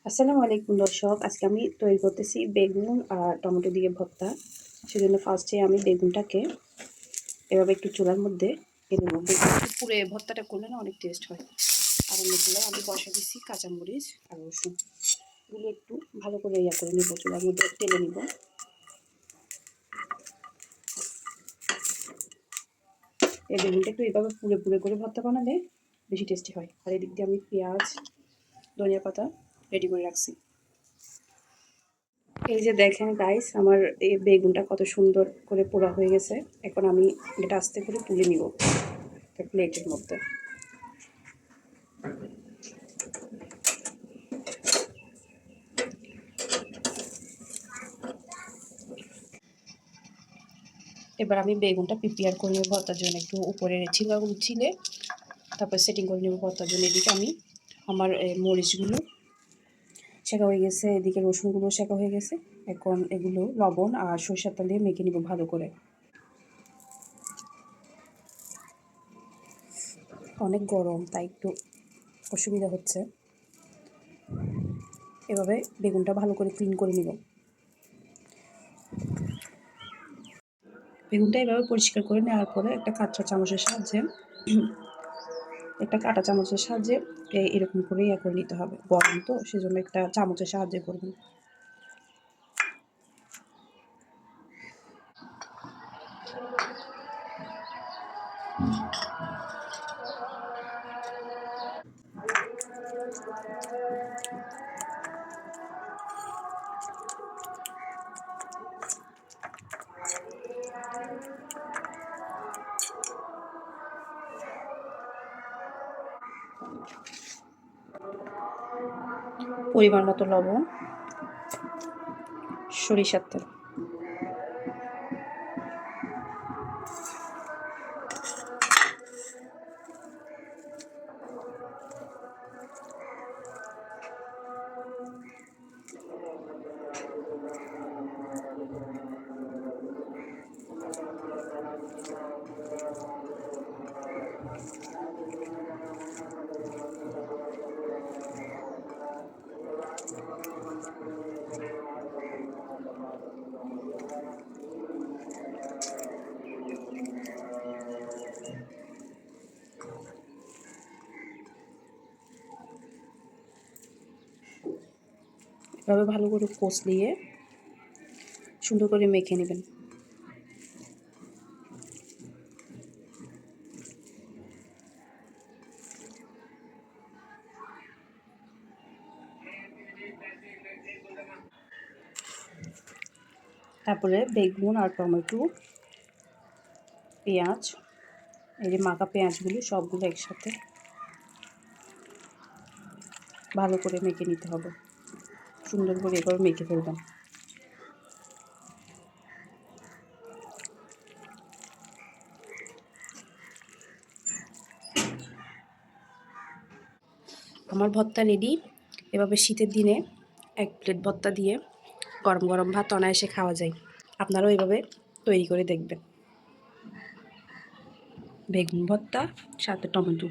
আসসালামু আলাইকুম দর্শক, আজকে আমি তৈরি করতেছি বেগুন আর টমেটো দিয়ে ভর্তা। সেজন্য ফার্স্টে আমি বেগুনটাকে এভাবে একটু চুলার মধ্যে নেব। বেগুন পুরে ভর্তাটা করলে না অনেক টেস্ট হয়। আর অন্য চুলায় আমি বসা দিচ্ছি কাঁচামরিচ আর রসুন, এগুলো একটু ভালো করে করে নেব, চুলার মধ্যে তেলে নিব। এই বেগুনটা একটু এভাবে পুড়ে পুড়ে করে ভর্তা বানালে বেশি টেস্টি হয়। আর এদিক দিয়ে আমি পেঁয়াজ, ধনিয়া পাতা রেডি করে রাখছি। এই যে দেখেন গাইস, আমার এই বেগুনটা কত সুন্দর করে পোড়া হয়ে গেছে। এখন আমি এটা আস্তে করে তুলে নিব একটা প্লেটের মধ্যে। এবার আমি বেগুনটা প্রিপেয়ার করে নেব ভর্তার জন্য। একটু উপরের ছিলকাগুলো ছিলে তারপর সেটিং করে নেব ভর্তার জন্য। এদিকে আমি আমার মরিচগুলো শেখা হয়ে গেছে, এদিকে রসুনগুলো শেখা হয়ে গেছে। এখন এগুলো লবণ আর সরিষার তেল দিয়ে মেখে নিব ভালো করে। অনেক গরম তাই একটু অসুবিধা হচ্ছে। এভাবে বেগুনটা ভালো করে ক্লিন করে নিব। বেগুনটা এভাবে পরিষ্কার করে নেওয়ার পরে একটা কাঁটা চামচের সাহায্যে এরকম করে করে নিতে হবে। গরম তো সেজন্য একটা চামচের সাহায্যে করবেন। পরিমাণ মতো লবণ, সরিষার তেল, এভাবে ভালো করে কষলিয়ে সুন্দর করে মেখে নেবেন। তারপরে বেগুন আর টমেটো, পেঁয়াজ, এই যে মাখা পেঁয়াজগুলো সবগুলো একসাথে ভালো করে মেখে নিতে হবে। সুন্দর করে এভাবে মেখে ফেলবেন। আমার ভর্তা রেডি। এভাবে শীতের দিনে এক প্লেট ভর্তা দিয়ে গরম গরম ভাত অনায়াসে খাওয়া যায়। আপনারাও এভাবে তৈরি করে দেখবেন। বেগুন ভর্তা সাথে টমেটো।